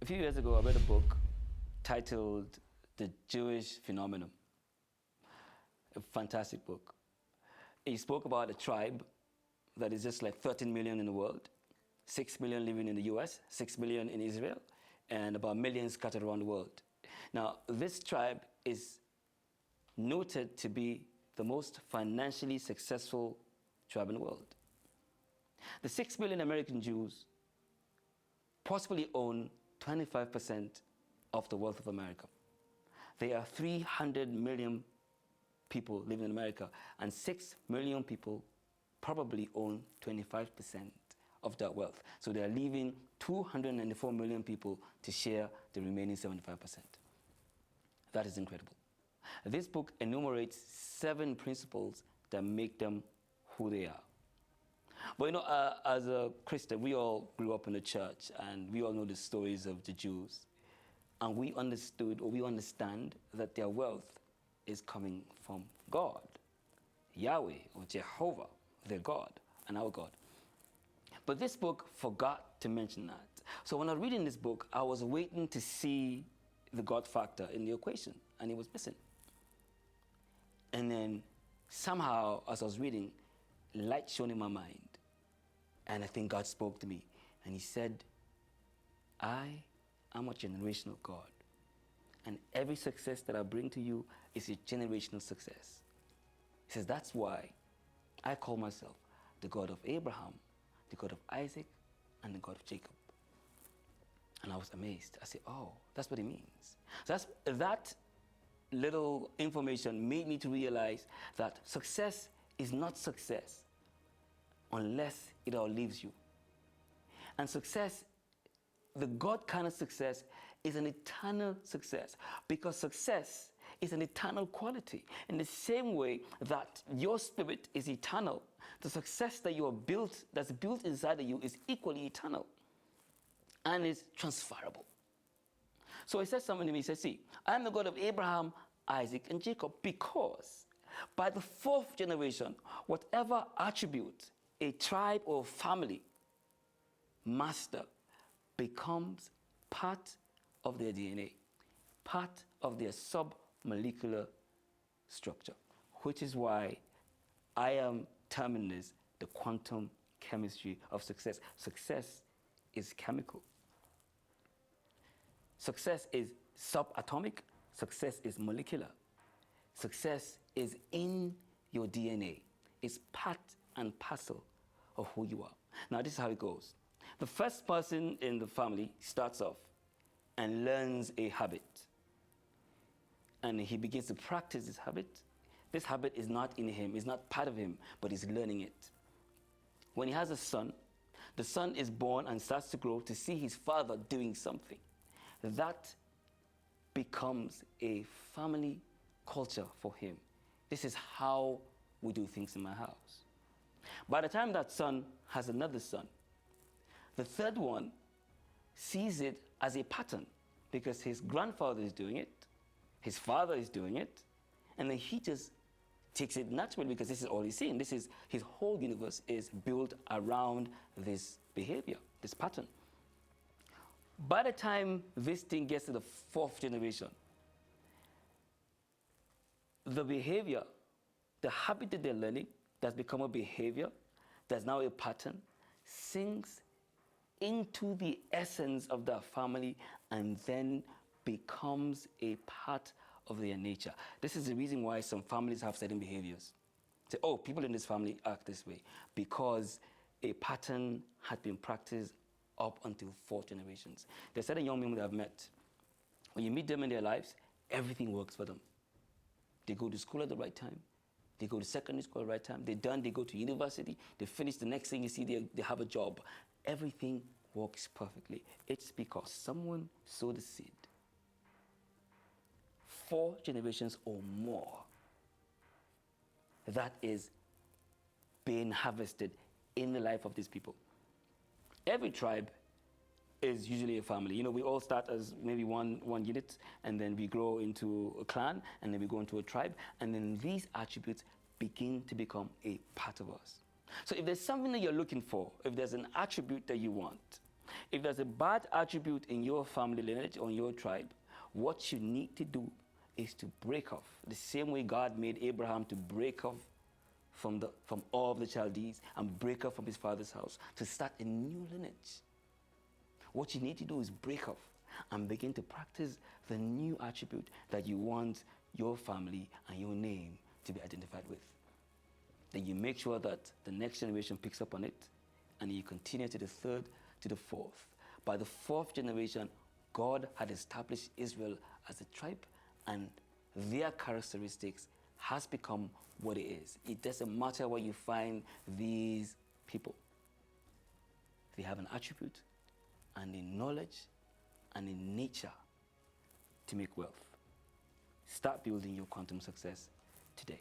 A few years ago, I read a book titled The Jewish Phenomenon. A fantastic book. It spoke about a tribe that is just like 13 million in the world, 6 million living in the US, 6 million in Israel, and about millions scattered around the world. Now, this tribe is noted to be the most financially successful tribe in the world. The 6 million American Jews possibly own 25% of the wealth of America. There are 300 million people living in America, and 6 million people probably own 25% of that wealth. So they are leaving 294 million people to share the remaining 75%. That is incredible. This book enumerates 7 principles that make them who they are. But you know, as a Christian, we all grew up in the church, and we all know the stories of the Jews. And we understood, or we understand, that their wealth is coming from God, Yahweh, or Jehovah, their God, and our God. But this book forgot to mention that. So when I was reading this book, I was waiting to see the God factor in the equation, and it was missing. And then somehow, as I was reading, light shone in my mind. And I think God spoke to me, and he said, I am a generational God. And every success that I bring to you is a generational success. He says, that's why I call myself the God of Abraham, the God of Isaac, and the God of Jacob. And I was amazed. I said, oh, that's what it means. So that little information made me to realize that success is not success unless it outlives you. And success, the God kind of success, is an eternal success, because success is an eternal quality. In the same way that your spirit is eternal, the success that you are built, that's built inside of you, is equally eternal and is transferable. So he said something to me. He said, see, I am the God of Abraham, Isaac, and Jacob, because by the 4th generation, whatever attribute a tribe or family master becomes part of their DNA, part of their sub-molecular structure, which is why I am terming this the quantum chemistry of success. Success is chemical. Success is subatomic. Success is molecular. Success is in your DNA. It's part and parcel of who you are. Now, this is how it goes. The first person in the family starts off and learns a habit. And he begins to practice this habit. This habit is not in him, it's not part of him, but he's learning it. When he has a son, the son is born and starts to grow to see his father doing something. That becomes a family culture for him. This is how we do things in my house. By the time that son has another son, the third one sees it as a pattern, because his grandfather is doing it, his father is doing it, and then he just takes it naturally because this is all he's seeing. This is his whole universe is built around this behavior, this pattern. By the time this thing gets to the 4th generation, the behavior, the habit that they're learning, that's become a behavior, that's now a pattern, sinks into the essence of their family and then becomes a part of their nature. This is the reason why some families have certain behaviors. Say, oh, people in this family act this way because a pattern had been practiced up until 4 generations. There are certain young men that I've met. When you meet them in their lives, everything works for them. They go to school at the right time. They go to secondary school at the right time. They're done, they go to university. They finish, the next thing you see, they have a job. Everything works perfectly. It's because someone sowed the seed. 4 generations or more, that is being harvested in the life of these people. Every tribe is usually a family. You know, we all start as maybe one unit, and then we grow into a clan, and then we go into a tribe, and then these attributes begin to become a part of us. So if there's something that you're looking for, if there's an attribute that you want, If there's a bad attribute in your family lineage or in your tribe, what you need to do is to break off. The same way God made Abraham to break off from all of the Chaldees and break off from his father's house to start a new lineage. What you need to do is break off and begin to practice the new attribute that you want your family and your name to be identified with. Then you make sure that the next generation picks up on it, and you continue to the third, to the fourth. By the fourth generation, God had established Israel as a tribe, and their characteristics has become what it is. It doesn't matter where you find these people. They have an attribute and a knowledge and a nature to make wealth. Start building your quantum success today.